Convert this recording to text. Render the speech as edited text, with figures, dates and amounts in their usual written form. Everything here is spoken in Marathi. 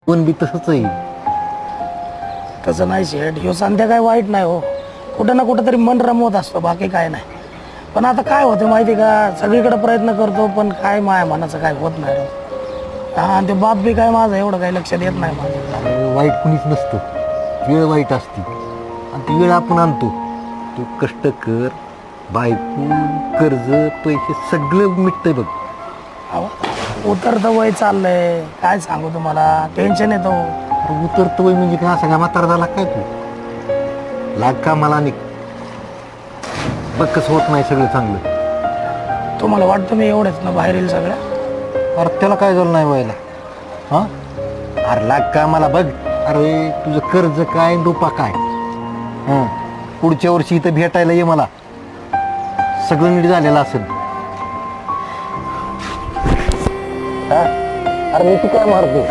पण बी तसंच आहे. तसं नाही शेठ, ह्यो संध्या काय वाईट नाही हो, कुठं ना कुठं तरी मन रमवत असतो, बाकी काय नाही. पण आता काय होतं माहिती का, सगळीकडे प्रयत्न करतो पण काय माया मनाचं काय होत नाही राव. हा, आणि ते बाप बी काय माझं एवढं काही लक्षात येत नाही माझं. वाईट कुणीच नसतं, वेळ वाईट असते आणि ती वेळ आपण आणतो. तू कष्ट कर, बायको, कर्ज, पैसे सगळं मिटतंय बघ. अहो, उतरतं वय चाललंय, काय सांगू तुम्हाला, टेन्शन येतो. उतरतं वय म्हणजे काय, असं काय म्हातारा झाला काय तू? लाग का मला निघ बघ कसं होत नाही सगळं चांगलं. तुम्हाला वाटतं मी एवढंच ना बाहेर येईल सगळ्या? अरे त्याला काय झालं नाही व्हायला? हां, अरे लाग का मला बघ. अरे तुझं कर्ज काय, रुपा काय? हां, पुढच्या वर्षी इथं भेटायला ये मला, सगळं नीट झालेलं असेल. हा, अरे मी ती काय मारतो.